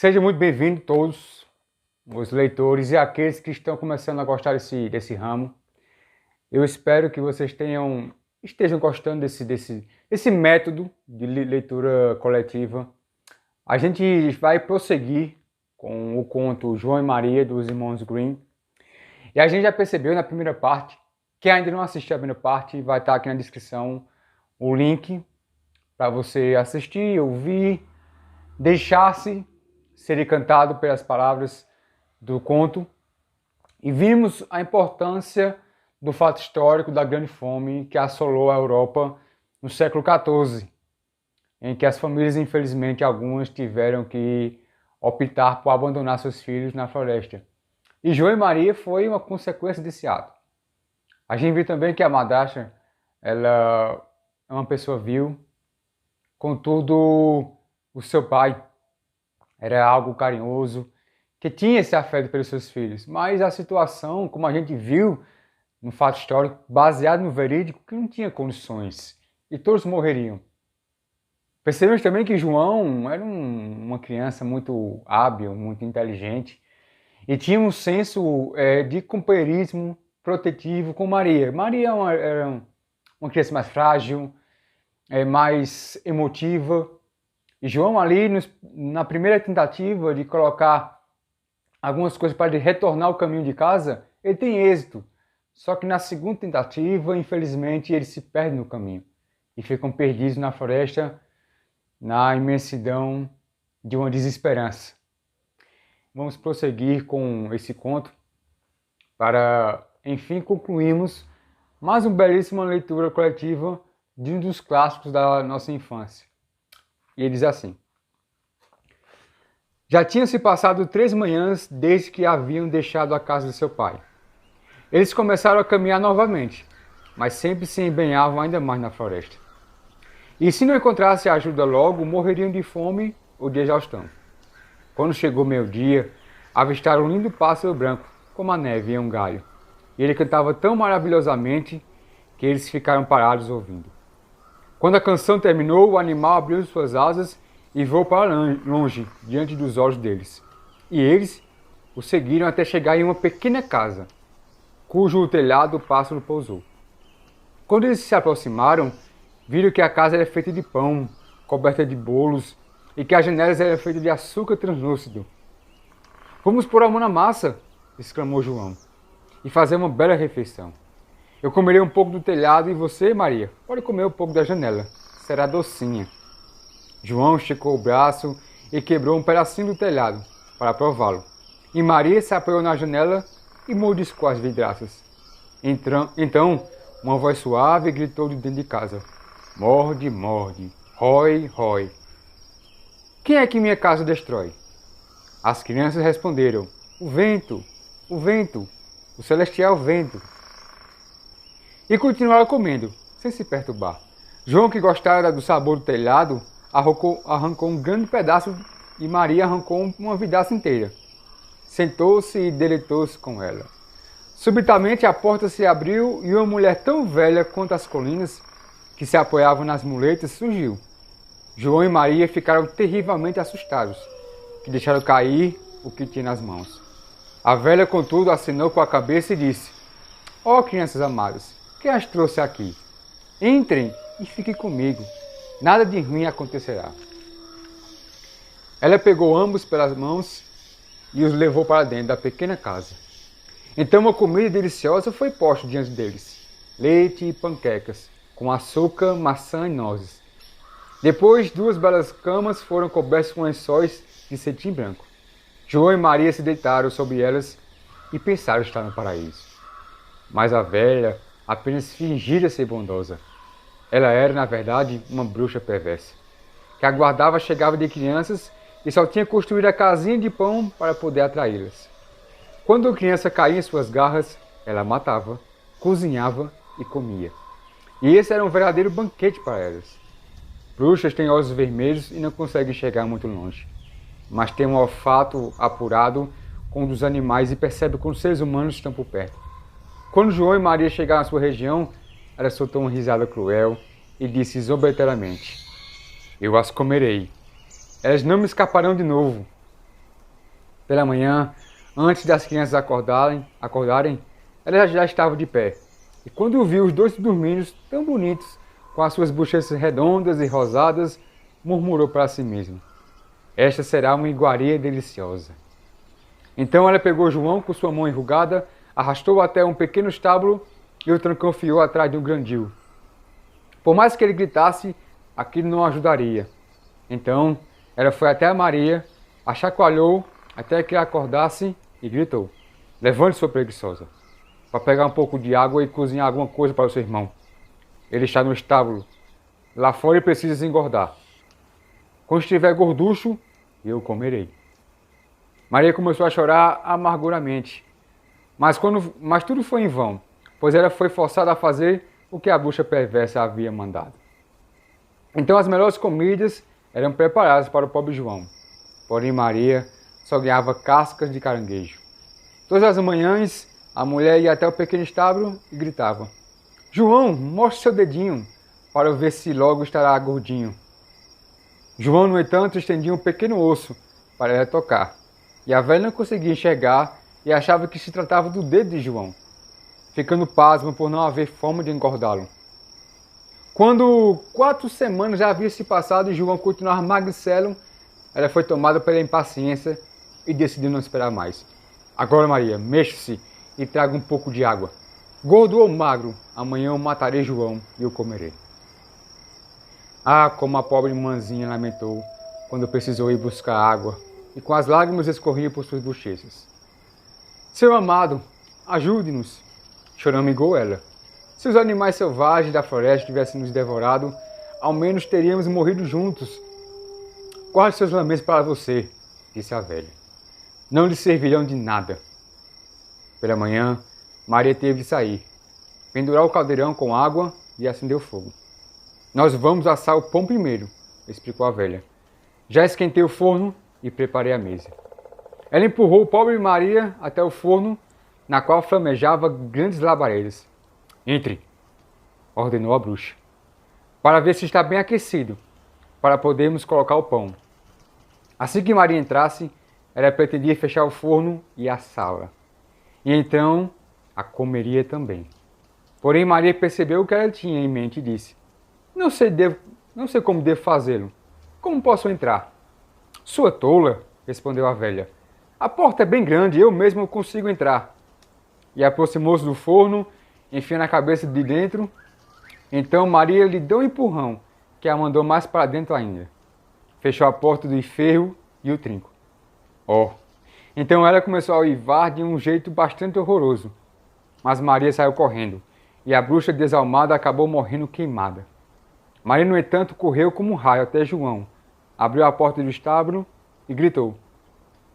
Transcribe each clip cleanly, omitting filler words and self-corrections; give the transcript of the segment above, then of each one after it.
Sejam muito bem-vindos todos os leitores e aqueles que estão começando a gostar desse ramo. Eu espero que vocês estejam gostando desse método de leitura coletiva. A gente vai prosseguir com o conto João e Maria, dos irmãos Grimm. E a gente já percebeu na primeira parte, quem ainda não assistiu a primeira parte, vai estar aqui na descrição o link para você assistir, ouvir, deixar-se ser encantado pelas palavras do conto. E vimos a importância do fato histórico da grande fome que assolou a Europa no século XIV, em que as famílias, infelizmente, algumas tiveram que optar por abandonar seus filhos na floresta. E João e Maria foi uma consequência desse ato. A gente viu também que a madrasta, ela é uma pessoa vil, contudo, o seu pai era algo carinhoso, que tinha esse afeto pelos seus filhos. Mas a situação, como a gente viu no fato histórico, baseado no verídico, que não tinha condições. E todos morreriam. Percebemos também que João era uma criança muito hábil, muito inteligente, e tinha um senso de companheirismo protetivo com Maria. Maria era uma criança mais frágil, mais emotiva. E João ali, na primeira tentativa de colocar algumas coisas para ele retornar ao caminho de casa, ele tem êxito. Só que na segunda tentativa, infelizmente, ele se perde no caminho. E ficam perdidos na floresta, na imensidão de uma desesperança. Vamos prosseguir com esse conto para, enfim, concluirmos mais uma belíssima leitura coletiva de um dos clássicos da nossa infância. E ele diz assim: já tinham se passado 3 manhãs desde que haviam deixado a casa de seu pai. Eles começaram a caminhar novamente, mas sempre se empenhavam ainda mais na floresta. E se não encontrassem ajuda logo, morreriam de fome ou de exaustão. Quando chegou meio-dia, avistaram um lindo pássaro branco, como a neve em um galho. E ele cantava tão maravilhosamente que eles ficaram parados ouvindo. Quando a canção terminou, o animal abriu suas asas e voou para longe, diante dos olhos deles. E eles o seguiram até chegar em uma pequena casa, cujo telhado o pássaro pousou. Quando eles se aproximaram, viram que a casa era feita de pão, coberta de bolos, e que as janelas eram feitas de açúcar translúcido. Vamos pôr a mão na massa, exclamou João, e fazer uma bela refeição. Eu comerei um pouco do telhado e você, Maria, pode comer um pouco da janela. Será docinha. João esticou o braço e quebrou um pedacinho do telhado para prová-lo. E Maria se apoiou na janela e mordiscou as vidraças. Então, uma voz suave gritou de dentro de casa: morde, morde, rói, rói. Quem é que minha casa destrói? As crianças responderam: o vento, o celestial vento. E continuaram comendo, sem se perturbar. João, que gostara do sabor do telhado, arrancou um grande pedaço e Maria arrancou uma vidraça inteira. Sentou-se e deleitou-se com ela. Subitamente a porta se abriu e uma mulher tão velha quanto as colinas, que se apoiavam nas muletas, surgiu. João e Maria ficaram terrivelmente assustados, que deixaram cair o que tinha nas mãos. A velha, contudo, acenou com a cabeça e disse: ó, crianças amadas, quem as trouxe aqui? Entrem e fiquem comigo. Nada de ruim acontecerá. Ela pegou ambos pelas mãos e os levou para dentro da pequena casa. Então uma comida deliciosa foi posta diante deles. Leite e panquecas, com açúcar, maçã e nozes. Depois, 2 belas camas foram cobertas com lençóis de cetim branco. João e Maria se deitaram sobre elas e pensaram estar no paraíso. Mas a velha apenas fingira ser bondosa. Ela era, na verdade, uma bruxa perversa, que aguardava a chegada de crianças e só tinha construído a casinha de pão para poder atraí-las. Quando a criança caía em suas garras, ela matava, cozinhava e comia. E esse era um verdadeiro banquete para elas. Bruxas têm olhos vermelhos e não conseguem chegar muito longe, mas têm um olfato apurado com o dos animais e percebem quando os seres humanos estão por perto. Quando João e Maria chegaram à sua região, ela soltou uma risada cruel e disse zombeteiramente: eu as comerei. Elas não me escaparão de novo. Pela manhã, antes das crianças acordarem, ela já estava de pé. E quando viu os dois dormindo tão bonitos, com as suas bochechas redondas e rosadas, murmurou para si mesma: esta será uma iguaria deliciosa. Então ela pegou João com sua mão enrugada, arrastou-o até um pequeno estábulo e o trancafiou atrás de um grandil. Por mais que ele gritasse, aquilo não ajudaria. Então ela foi até a Maria, a chacoalhou até que ela acordasse e gritou: levante, sua preguiçosa, para pegar um pouco de água e cozinhar alguma coisa para o seu irmão. Ele está no estábulo. Lá fora ele precisa se engordar. Quando estiver gorducho, eu o comerei. Maria começou a chorar amarguramente. Mas tudo foi em vão, pois ela foi forçada a fazer o que a bruxa perversa havia mandado. Então as melhores comidas eram preparadas para o pobre João. Porém Maria só ganhava cascas de caranguejo. Todas as manhãs, a mulher ia até o pequeno estábulo e gritava: João, mostre seu dedinho, para eu ver se logo estará gordinho. João, no entanto, estendia um pequeno osso para ela tocar, e a velha não conseguia enxergar e achava que se tratava do dedo de João, ficando pasma por não haver forma de engordá-lo. Quando 4 semanas já haviam se passado e João continuava magricelo, ela foi tomada pela impaciência e decidiu não esperar mais. Agora, Maria, mexa-se e traga um pouco de água. Gordo ou magro, amanhã eu matarei João e o comerei. Ah, como a pobre mãzinha lamentou quando precisou ir buscar água e com as lágrimas escorriam por suas bochechas. Seu amado, ajude-nos, choramingou ela. Se os animais selvagens da floresta tivessem nos devorado, ao menos teríamos morrido juntos. Guarde seus lamentos para você, disse a velha. Não lhe servirão de nada. Pela manhã, Maria teve de sair, pendurar o caldeirão com água e acender o fogo. Nós vamos assar o pão primeiro, explicou a velha. Já esquentei o forno e preparei a mesa. Ela empurrou o pobre Maria até o forno, na qual flamejava grandes labaredas. Entre, ordenou a bruxa, para ver se está bem aquecido, para podermos colocar o pão. Assim que Maria entrasse, ela pretendia fechar o forno e assá-la. E então a comeria também. Porém Maria percebeu o que ela tinha em mente e disse: Não sei como devo fazê-lo. Como posso entrar? Sua tola, respondeu a velha. A porta é bem grande, eu mesmo consigo entrar. E aproximou-se do forno, enfiando a cabeça de dentro. Então Maria lhe deu um empurrão, que a mandou mais para dentro ainda. Fechou a porta do ferro e o trinco. Então ela começou a uivar de um jeito bastante horroroso. Mas Maria saiu correndo, e a bruxa desalmada acabou morrendo queimada. Maria, no entanto, correu como um raio até João, abriu a porta do estábulo e gritou: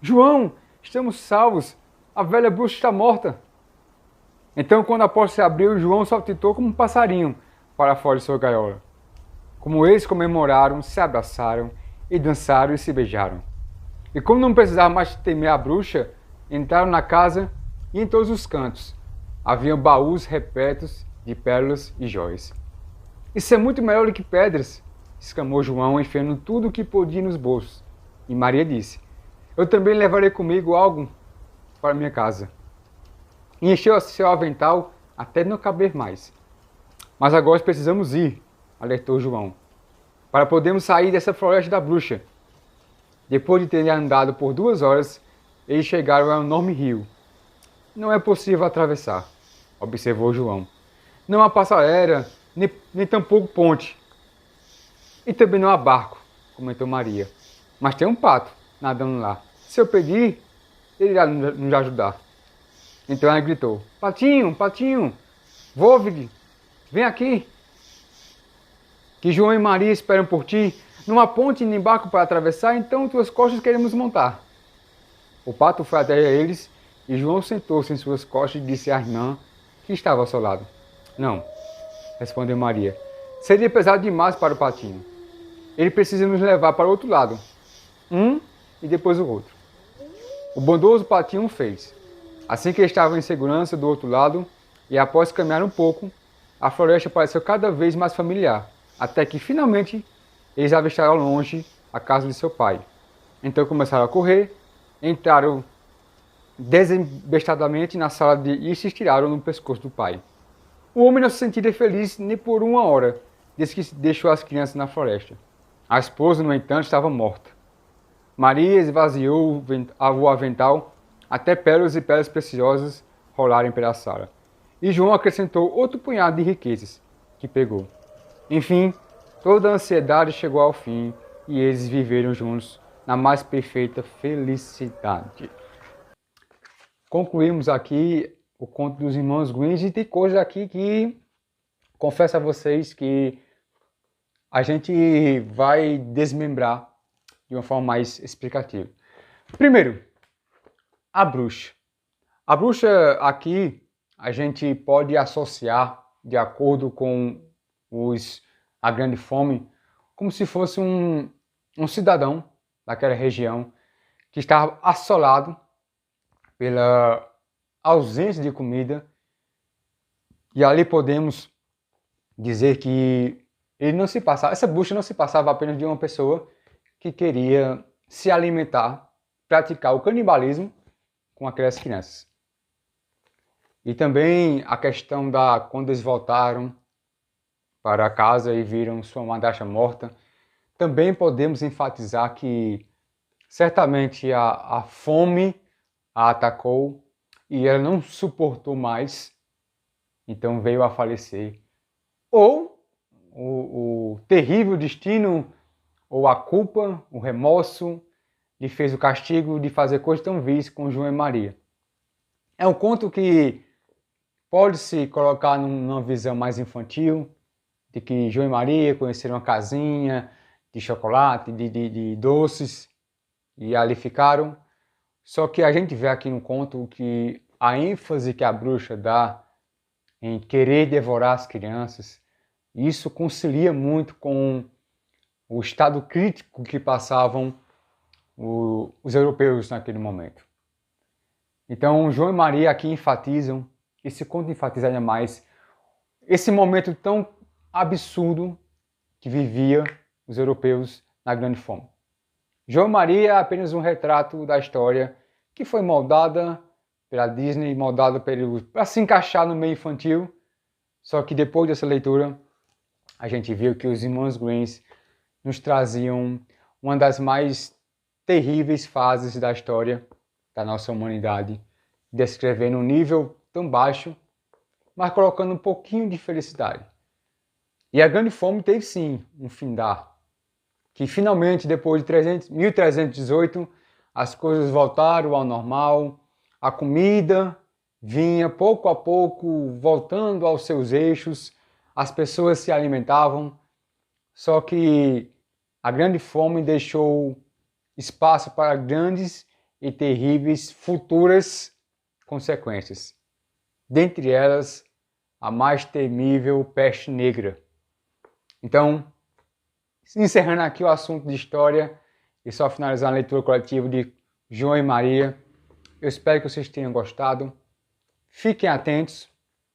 João, estamos salvos, a velha bruxa está morta. Então, quando a porta se abriu, João saltitou como um passarinho para fora de sua gaiola. Como eles comemoraram, se abraçaram e dançaram e se beijaram. E como não precisavam mais temer a bruxa, entraram na casa e em todos os cantos haviam baús repletos de pérolas e jóias. Isso é muito melhor do que pedras, exclamou João, enfiando tudo o que podia nos bolsos. E Maria disse: Eu também levarei comigo algo para minha casa. E encheu seu avental até não caber mais. Mas agora precisamos ir, alertou João, para podermos sair dessa floresta da bruxa. Depois de terem andado por 2 horas, eles chegaram a um enorme rio. Não é possível atravessar, observou João. Não há passarela, nem tampouco ponte. E também não há barco, comentou Maria. Mas tem um pato nadando lá. Se eu pedir, ele irá nos ajudar. Então ela gritou: Patinho, Patinho, Vovig, vem aqui. Que João e Maria esperam por ti. Não há ponte nem barco para atravessar, então tuas costas queremos montar. O pato foi até eles e João sentou-se em suas costas e disse à irmã que estava ao seu lado: Não, respondeu Maria, seria pesado demais para o patinho. Ele precisa nos levar para o outro lado, um e depois o outro. O bondoso patinho fez. Assim que estavam em segurança do outro lado, e após caminhar um pouco, a floresta pareceu cada vez mais familiar, até que finalmente eles avistaram ao longe a casa de seu pai. Então começaram a correr, entraram desembestadamente na sala e se estiraram no pescoço do pai. O homem não se sentia feliz nem por uma hora, desde que deixou as crianças na floresta. A esposa, no entanto, estava morta. Maria esvaziou o avental até pérolas e pedras preciosas rolarem pela sala. E João acrescentou outro punhado de riquezas, que pegou. Enfim, toda a ansiedade chegou ao fim e eles viveram juntos na mais perfeita felicidade. Concluímos aqui o conto dos irmãos Grimm e tem coisas aqui que confesso a vocês que a gente vai desmembrar de uma forma mais explicativa. Primeiro, a bruxa. A bruxa aqui a gente pode associar, de acordo com a Grande Fome, como se fosse um cidadão daquela região que estava assolado pela ausência de comida, e ali podemos dizer que essa bruxa não se passava apenas de uma pessoa que queria se alimentar, praticar o canibalismo com aquelas crianças. E também a questão quando eles voltaram para casa e viram sua madrasta morta, também podemos enfatizar que certamente a fome a atacou e ela não suportou mais, então veio a falecer. Ou o terrível destino, ou a culpa, o remorso, lhe fez o castigo de fazer coisas tão vis com João e Maria. É um conto que pode se colocar numa visão mais infantil, de que João e Maria conheceram uma casinha de chocolate, de doces, e ali ficaram. Só que a gente vê aqui no conto que a ênfase que a bruxa dá em querer devorar as crianças, isso concilia muito com o estado crítico que passavam os europeus naquele momento. Então, João e Maria aqui enfatizam, esse conto enfatiza ainda mais, esse momento tão absurdo que vivia os europeus na Grande Fome. João e Maria é apenas um retrato da história que foi moldada pela Disney, moldada para se encaixar no meio infantil, só que depois dessa leitura a gente viu que os irmãos Grimm nos traziam uma das mais terríveis fases da história da nossa humanidade, descrevendo um nível tão baixo, mas colocando um pouquinho de felicidade. E a Grande Fome teve sim um findar, que finalmente, depois de 1318, as coisas voltaram ao normal, a comida vinha pouco a pouco voltando aos seus eixos, as pessoas se alimentavam, só que a Grande Fome deixou espaço para grandes e terríveis futuras consequências. Dentre elas, a mais temível peste negra. Então, encerrando aqui o assunto de história e só finalizar a leitura coletiva de João e Maria, eu espero que vocês tenham gostado. Fiquem atentos,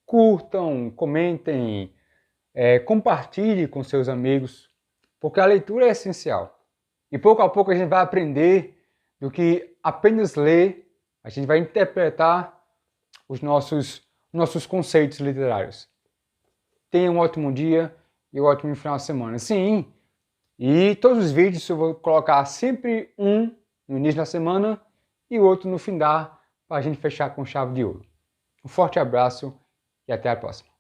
curtam, comentem, compartilhem com seus amigos, porque a leitura é essencial. E pouco a pouco a gente vai aprender do que apenas ler, a gente vai interpretar os nossos conceitos literários. Tenha um ótimo dia e um ótimo final de semana. Sim, e todos os vídeos eu vou colocar sempre um no início da semana e o outro no fim para a gente fechar com chave de ouro. Um forte abraço e até a próxima.